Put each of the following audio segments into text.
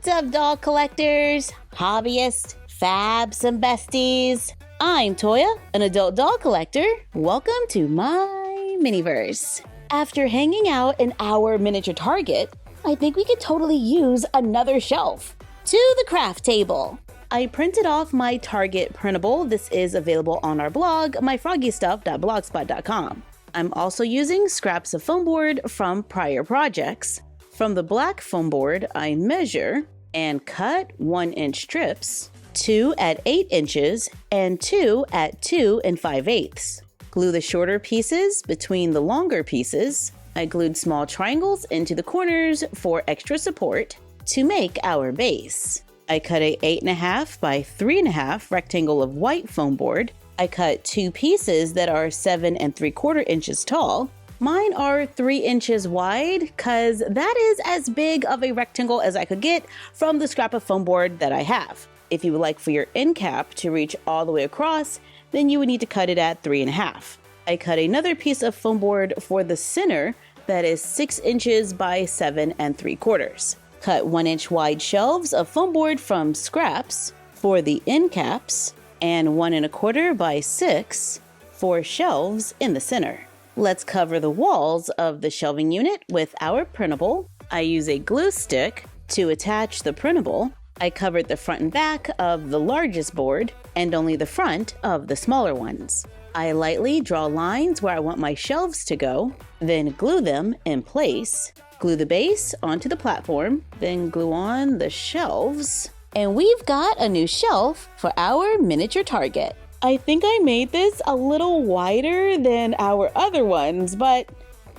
up, doll collectors, hobbyists, fabs, and besties? I'm Toya, an adult doll collector. Welcome to my miniverse. After hanging out in our miniature Target, I think we could totally use another shelf. To the craft table. I printed off my Target printable. This is available on our blog, MyFroggyStuff.blogspot.com. I'm also using scraps of foam board from prior projects. From the black foam board, I measure and cut 1-inch strips, 2 at 8 inches and 2 at 2 5/8. Glue the shorter pieces between the longer pieces. I glued small triangles into the corners for extra support to make our base. I cut a 8.5 by 3.5 rectangle of white foam board. I cut 2 pieces that are 7 3/4 inches tall. Mine are 3 inches wide, cause that is as big of a rectangle as I could get from the scrap of foam board that I have. If you would like for your end cap to reach all the way across, then you would need to cut it at 3.5. I cut another piece of foam board for the center that is 6 inches by 7 3/4. Cut 1-inch wide shelves of foam board from scraps for the end caps and 1 1/4 by 6 for shelves in the center. Let's cover the walls of the shelving unit with our printable. I use a glue stick to attach the printable. I covered the front and back of the largest board and only the front of the smaller ones. I lightly draw lines where I want my shelves to go, then glue them in place. Glue the base onto the platform, then glue on the shelves. And we've got a new shelf for our miniature Target. I think I made this a little wider than our other ones, but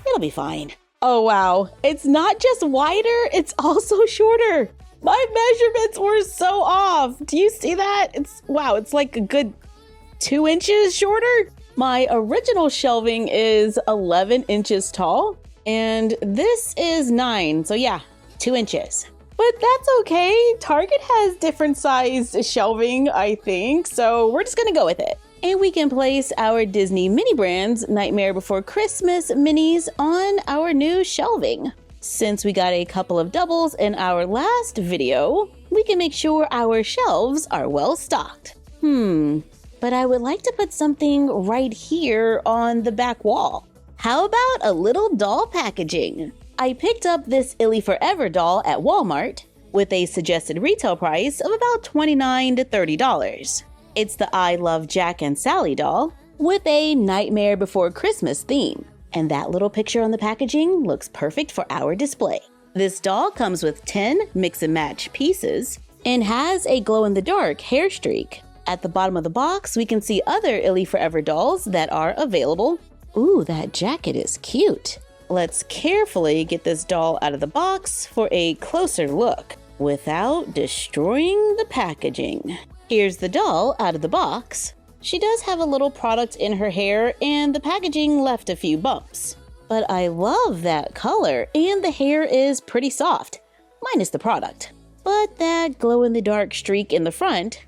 it'll be fine. Oh wow, it's not just wider, it's also shorter. My measurements were so off. Do you see that? It's like a good 2 inches shorter. My original shelving is 11 inches tall, and this is 9, so yeah, 2 inches. But that's okay. Target has different sized shelving, I think, so we're just gonna go with it. And we can place our Disney mini brands Nightmare Before Christmas minis on our new shelving. Since we got a couple of doubles in our last video, we can make sure our shelves are well stocked. But I would like to put something right here on the back wall. How about a little doll packaging? I picked up this ILY 4Ever doll at Walmart with a suggested retail price of about $29 to $30. It's the I Love Jack and Sally doll with a Nightmare Before Christmas theme. And that little picture on the packaging looks perfect for our display. This doll comes with 10 mix and match pieces and has a glow-in-the-dark hair streak. At the bottom of the box, we can see other ILY 4Ever dolls that are available. Ooh, that jacket is cute. Let's carefully get this doll out of the box for a closer look without destroying the packaging. Here's the doll out of the box. She does have a little product in her hair and the packaging left a few bumps. But I love that color and the hair is pretty soft, minus the product. But that glow-in-the-dark streak in the front,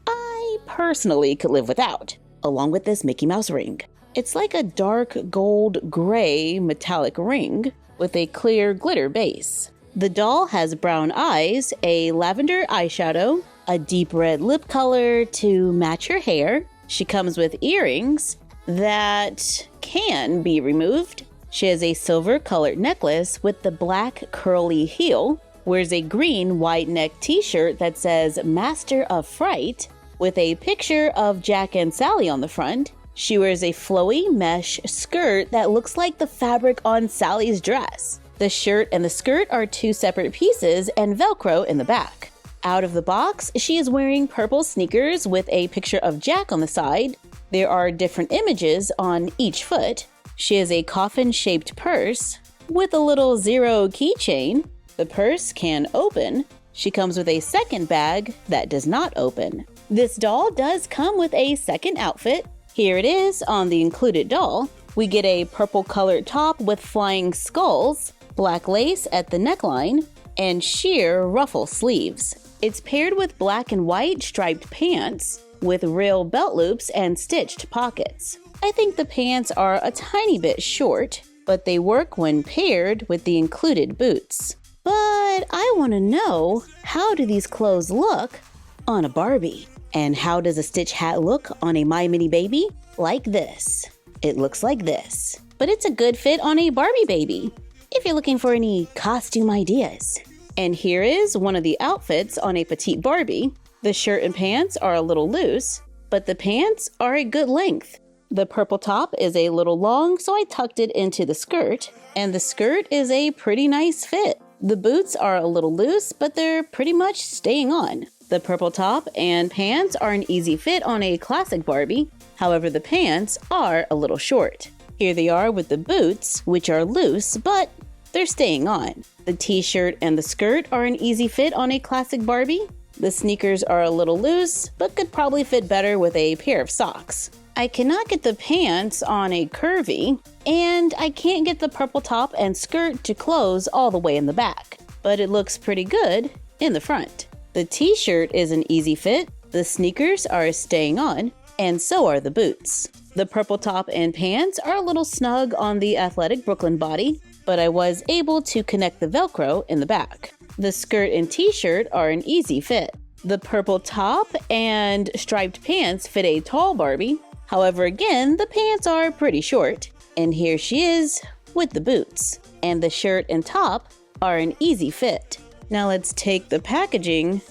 I personally could live without, along with this Mickey Mouse ring. It's like a dark gold gray metallic ring with a clear glitter base. The doll has brown eyes, a lavender eyeshadow, a deep red lip color to match her hair. She comes with earrings that can be removed. She has a silver colored necklace with the black curly heel, wears a green wide neck t-shirt that says Master of Fright with a picture of Jack and Sally on the front. She wears a flowy mesh skirt that looks like the fabric on Sally's dress. The shirt and the skirt are 2 separate pieces and Velcro in the back. Out of the box, she is wearing purple sneakers with a picture of Jack on the side. There are different images on each foot. She has a coffin-shaped purse with a little 0 keychain. The purse can open. She comes with a second bag that does not open. This doll does come with a second outfit. Here it is on the included doll. We get a purple colored top with flying skulls, black lace at the neckline, and sheer ruffle sleeves. It's paired with black and white striped pants with rail belt loops and stitched pockets. I think the pants are a tiny bit short, but they work when paired with the included boots. But But I want to know, how do these clothes look on a Barbie? And how does a Stitch hat look on a My Mini Baby? Like this. It looks like this. But it's a good fit on a Barbie baby, if you're looking for any costume ideas. And here is one of the outfits on a petite Barbie. The shirt and pants are a little loose, but the pants are a good length. The purple top is a little long, so I tucked it into the skirt, and the skirt is a pretty nice fit. The boots are a little loose, but they're pretty much staying on. The purple top and pants are an easy fit on a classic Barbie. However, the pants are a little short. Here they are with the boots, which are loose, but they're staying on. The t-shirt and the skirt are an easy fit on a classic Barbie. The sneakers are a little loose, but could probably fit better with a pair of socks. I cannot get the pants on a curvy, and I can't get the purple top and skirt to close all the way in the back, but it looks pretty good in the front. The t-shirt is an easy fit, the sneakers are staying on, and so are the boots. The purple top and pants are a little snug on the athletic Brooklyn body, but I was able to connect the Velcro in the back. The skirt and t-shirt are an easy fit. The purple top and striped pants fit a tall Barbie. However, again, the pants are pretty short. And here she is with the boots. And the shirt and top are an easy fit. Now let's take the packaging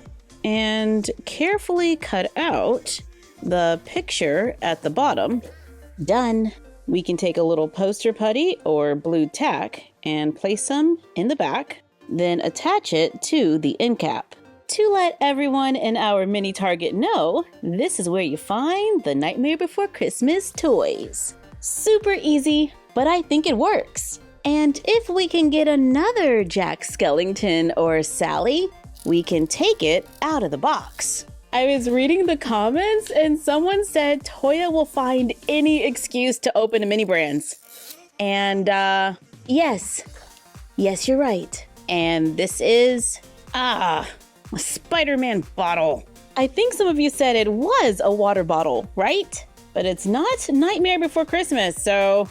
and carefully cut out the picture at the bottom. Done. We can take a little poster putty or blue tack and place some in the back, then attach it to the end cap. To let everyone in our mini Target know, this is where you find the Nightmare Before Christmas toys. Super easy, but I think it works. And if we can get another Jack Skellington or Sally, we can take it out of the box. I was reading the comments and someone said Toya will find any excuse to open a mini brands. And yes, you're right. And this is, a Spider-Man bottle. I think some of you said it was a water bottle, right? But it's not Nightmare Before Christmas, so...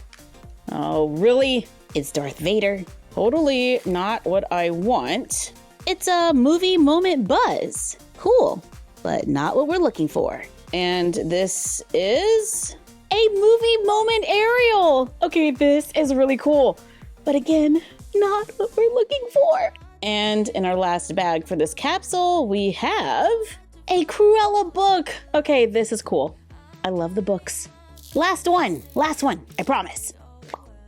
Oh, really? It's Darth Vader. Totally not what I want. It's a movie moment buzz. Cool, but not what we're looking for. And this is a movie moment Ariel. Okay, this is really cool. But again, not what we're looking for. And in our last bag for this capsule, we have a Cruella book. Okay, this is cool. I love the books. Last one, I promise.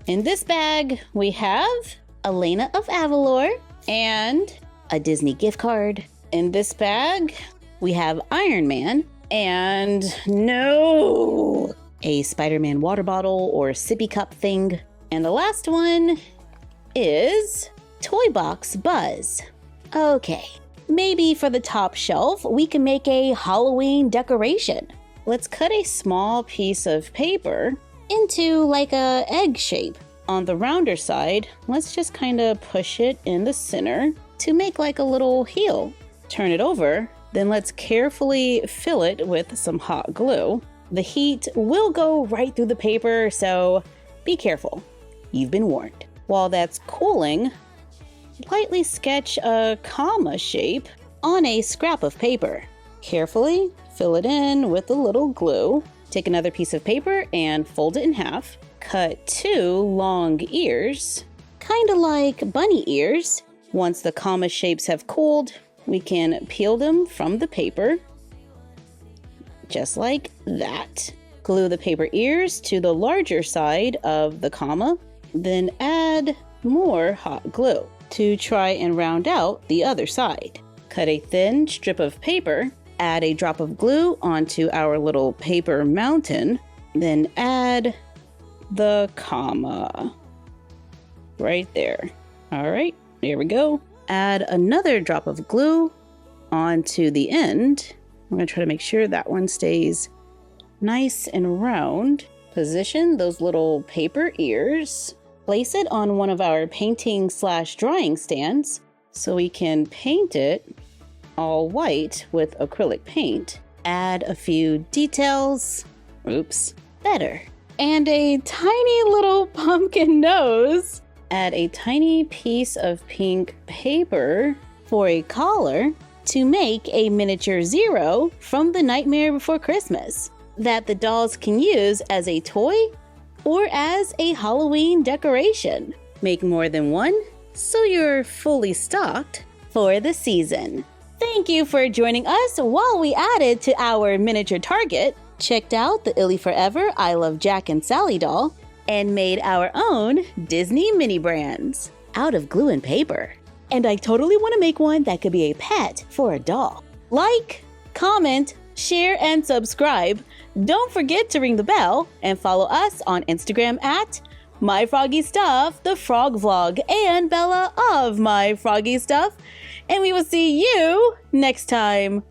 In this bag, we have Elena of Avalor and a Disney gift card. In this bag, we have Iron Man and a Spider-Man water bottle or sippy cup thing. And the last one is Toy Box Buzz. Okay, maybe for the top shelf, we can make a Halloween decoration. Let's cut a small piece of paper into like a egg shape. On the rounder side, let's just kind of push it in the center to make like a little heel. Turn it over, then let's carefully fill it with some hot glue. The heat will go right through the paper, so be careful. You've been warned. While that's cooling, lightly sketch a comma shape on a scrap of paper. Carefully fill it in with a little glue. Take another piece of paper and fold it in half. Cut 2 long ears, kind of like bunny ears. Once the comma shapes have cooled, we can peel them from the paper, just like that. Glue the paper ears to the larger side of the comma, then add more hot glue to try and round out the other side. Cut a thin strip of paper, add a drop of glue onto our little paper mountain, then add the comma right there. All right, there we go. Add another drop of glue onto the end. I'm gonna try to make sure that one stays nice and round. Position those little paper ears. Place it on one of our painting/drawing stands so we can paint it all white with acrylic paint. Add a few details. Oops, better. And a tiny little pumpkin nose. Add a tiny piece of pink paper for a collar to make a miniature Zero from The Nightmare Before Christmas that the dolls can use as a toy or as a Halloween decoration. Make more than one so you're fully stocked for the season. Thank you for joining us while we added to our miniature target, checked out the ILY 4Ever I Love Jack and Sally doll, and made our own Disney mini brands out of glue and paper. And I totally want to make one that could be a pet for a doll. Like, comment, share, and subscribe. Don't forget to ring the bell and follow us on Instagram at MyFroggyStuff, the Frog Vlog, and Bella of MyFroggyStuff. And we will see you next time.